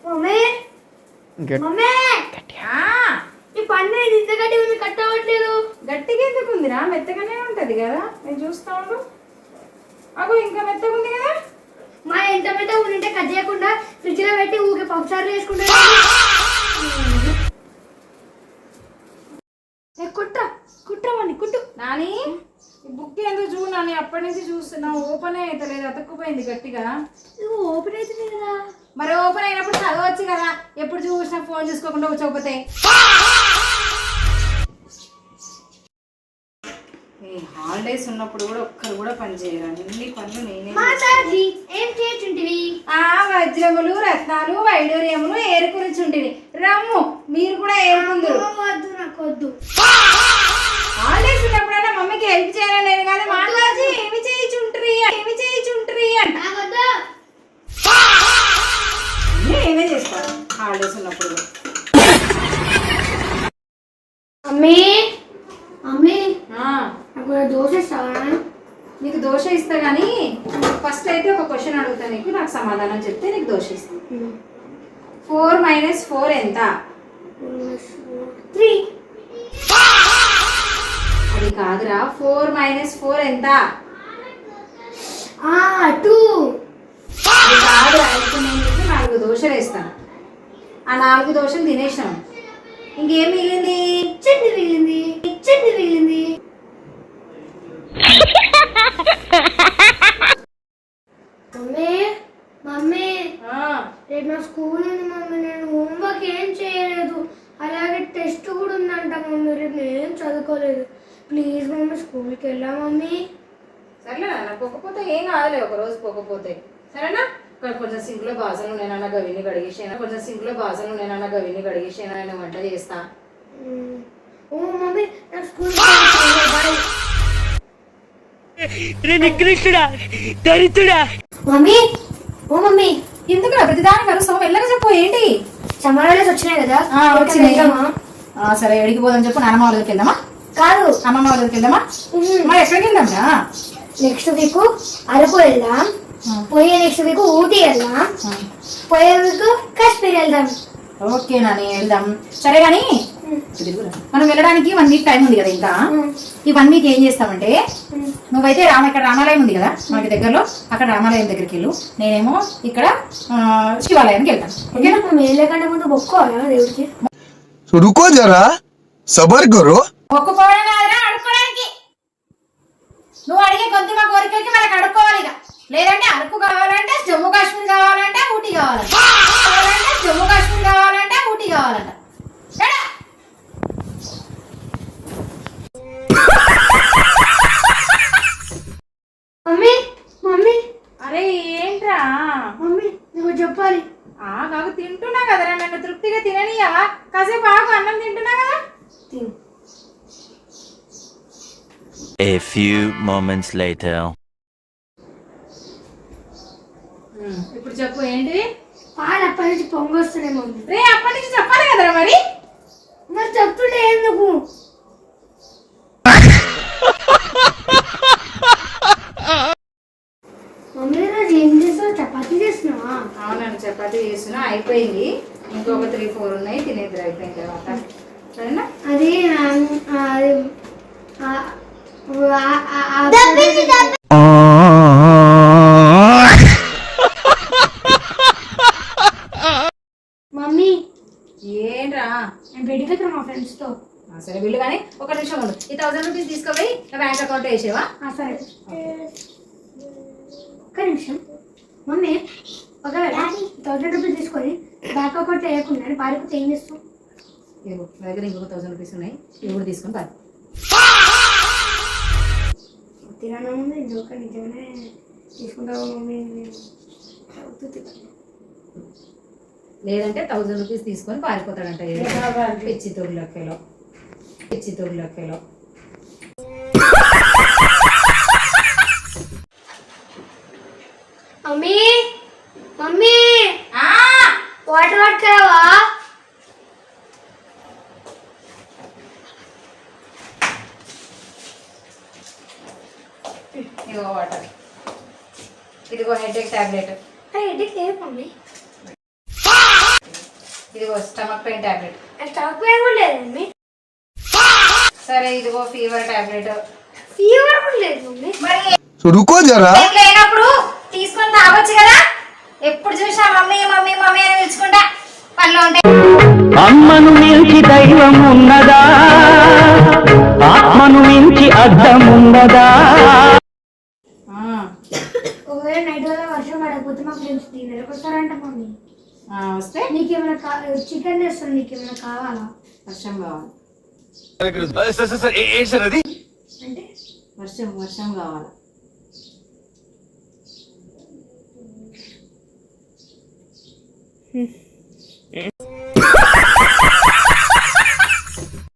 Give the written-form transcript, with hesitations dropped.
Mummy mummy ఈ పన్ను ఇంత గట్టి ఉంది, కట్ అవ్వట్లేదు. గట్టిగా ఎందుకు ఉందిరా? మెత్తగానే ఉంటది కదా, నేను చూస్తా ఉండు. అగో ఇంకా మెత్తగా ఉంది కదా. మా ఎంత మెత్తగా ఉంటే కట్ చేయకుండా ఫ్రిడ్జ్ లో పెట్టి ఊకే పప్పుసార్లు వేసుకుంటా. కుట్రవాణి కుట్టు నాని. ఈ బుక్ ఎందుకు చూడు నాని, అప్పటి నుంచి చూస్తున్నా, ఓపెన్ అవుతలేదు, అతుక్కుపోయింది గట్టిగా. ఓపెన్ అవుతుంది కదా. మరి ఓపెన్ అయినప్పుడు చదవచ్చు కదా, ఎప్పుడు చూసినా ఫోన్ చూసుకోకుండా కూర్చోకపోతే. హాలిడేస్ ఉన్నప్పుడు కూడా ఒక్కరు కూడా పని చేయరు, అన్ని పనులు నేనే. ఏం చేస్తుంటివి? వజ్రములు, రత్నాలు, వైడూర్యములు ఏరుకునిచుంటివి. రమ్ము మీరు కూడా ఏరుకుందరు. వద్దు, నాకు వద్దు. హాలిడేస్ ఉన్నప్పుడైనా మమ్మీకి హెల్ప్ చేయాలని నేను కానీ మాట్లాడి ఏమి చేయించుంటారు అంట. నేనే చేస్తాను హాలిడేస్ ఉన్నప్పుడు. మమ్మీ మమ్మీ నాకు దోశ ఇస్తావా? నీకు దోశ ఇస్తా కానీ ఫస్ట్ అయితే ఒక క్వశ్చన్ అడుగుతా, నీకు నాకు సమాధానం చెప్తే నీకు దోశ ఇస్తాను. 4 - 4 ఎంత? 3. అది కాదురా, 4 - 4 ఎంత? 2. అది కాదురా. ఇప్పుడు నేను నీకు 4 దోశలు వేస్తాను. ఆ 4 దోశలు తినేసినాం, ఇంకేం మిగిలింది? చట్నీ మిగిలింది. మమ్మీ రేపు నా స్కూల్ ఉంది మమ్మీ, నేను హోంవర్క్ ఏం చేయలేదు, అలాగే టెస్ట్ కూడా ఉందంట మమ్మీ, రేపు నేను చదువుకోలేదు. ప్లీజ్ మమ్మీ స్కూల్కి వెళ్ళా మమ్మీ. సరేనా, పోకపోతే ఏం కాదులే, ఒక రోజు పోకపోతే సరేనా. కొంచెం సింక్లో బాసనలు నేనన్నా గవిని కడిగేసేనా, నేను వంట చేస్తా. ఓ మమ్మీ నా స్కూల్ మమ్మీ. ఓ మమ్మీ ఎందుకు ప్రతిదానికి కలుస్తాం? వెళ్ళగా చెప్పు, ఏంటి? సమ్మర్ హాలిడేస్ వచ్చినాయి కదా. సరే, ఎడికి పోదాం చెప్పు. నాన్నమ్మ వాళ్ళకి వెళ్దామా? కాదు, అమ్మమ్మ వాళ్ళకి వెళ్దామా? మరి ఎక్కడికి వెళ్దాంరా? నెక్స్ట్ వీక్ అరకు వెళ్దాం, పోయే నెక్స్ట్ వీక్ ఊటీ వెళ్దాం, పోయే వీక్ కాశ్మీర్ వెళ్దాం. ఓకే నాని, వెళ్దాం. సరే కానీ మనం వెళ్ళడానికి 1 వీక్ టైం ఉంది కదా. ఇంకా ఈ 1 వీక్ ఏం చేస్తామంటే, నువ్వైతే ఇక్కడ రామాలయం ఉంది కదా మనకి దగ్గరలో, అక్కడ రామాలయం దగ్గరికి వెళ్ళు, నేనేమో ఇక్కడ శివాలయానికి వెళ్తాను. ఓకేనా? వెళ్ళకంటే ముందు మొక్కుకోవాలా దేవుడికి? रुको जरा सबर करो. మొక్కుకోవడం కాదురా, అడుక్కోవడానికి. నువ్వు అడిగే కొద్ది మా కోరికలకి మనకు అడుక్కోవాలి. ఇక లేదంటే అరకు కావాలంటే జమ్మూ కాశ్మీర్ కావాలంటే ఊటీ కావాలంట. మమ్మీ అరే ఏంట్రా మమ్మీ, నువ్వు చెప్పాలి. నాకు తింటున్నా కదరా, నన్ను తృప్తిగా తిననీయవా? కాసేపు ఆగు, అన్నం తింటున్నా కదా. A few moments later. ఇప్పుడు చెప్పు, ఏంటి? పాలు అప్పటి నుంచి పొంగొస్తున్నాయి మమ్మీ. రే, అప్పటి నుంచి చెప్పాలి కదరా మరి. చెప్తుంటే ఎందుకు? మమ్మీ రోజు ఏం చేస్తావు? చపాతీ చేస్తున్నావా? అవునండి, చపాతీ చేస్తున్నా, అయిపోయింది. ఇంకొక 3-4 ఉన్నాయి, తినేద్దరు అయిపోయిన తర్వాత. సరేనా? అది మమ్మీ ఏంట్రా? నేను బయటికి వెళ్తాను మా ఫ్రెండ్స్ తో. సరే బిల్లు కానీ ఒక నిమిషం ఉండు. ఈ 1000 రూపీస్ తీసుకుపోయి నా బ్యాంక్ అకౌంట్ వేసేవా? సరే, ఒక్క నిమిషం. మమ్మీ ఒకవేళ 1000 రూపీస్ తీసుకొని బ్యాంక్ అకౌంట్ వేయకుండా పారిపోతే ఏం చేస్తావు? ఇవ్వు, నా దగ్గర ఇంకొక 1000 రూపీస్ ఉన్నాయి, ఇవి కూడా తీసుకొని పారి. తినడం ముందు ఇంకొక నిజంగానే తీసుకుంటావు మమ్మీ? లేదంటే 1000 రూపీస్ తీసుకొని పారిపోతాడంట. పిచ్చి తొడిలెక్కలో. Mummy water పట్టుకురావా? ఇదిగో వాటర్, ఇదిగో హెడేక్ టాబ్లెట్. హెడేక్ లేదు మమ్మీ. ఇదిగో stomach pain tablet. Stomach pain కూడా లేదు మమ్మీ. సరే ఇదిగో ఫీవర్ టాబ్లెట్. ఫీవర్ కూడా లేదు మమ్మీ. మరి रुको जरा లేనప్పుడు తీసుకొని తాగొచ్చు కదా. ఎప్పుడు చూసా మమ్మీ మమ్మీ మమ్మీ అని పిలుచుకుంటా పనిలో ఉంటాయి. అమ్మను మించి దైవం ఉన్నదా, ఆత్మను మించి అర్థం ఉన్నదా. ఒకవేళ నైట్ వల్ల వర్షం పడకపోతే మా ఫ్రెండ్స్ డిన్నర్కి వస్తారంట మమ్మీ. వస్తే నీకేమైనా చికెన్ చేస్తాను, నీకేమైనా కావాలా? వర్షం కావాలి అంటే వర్షం వర్షం కావాలి.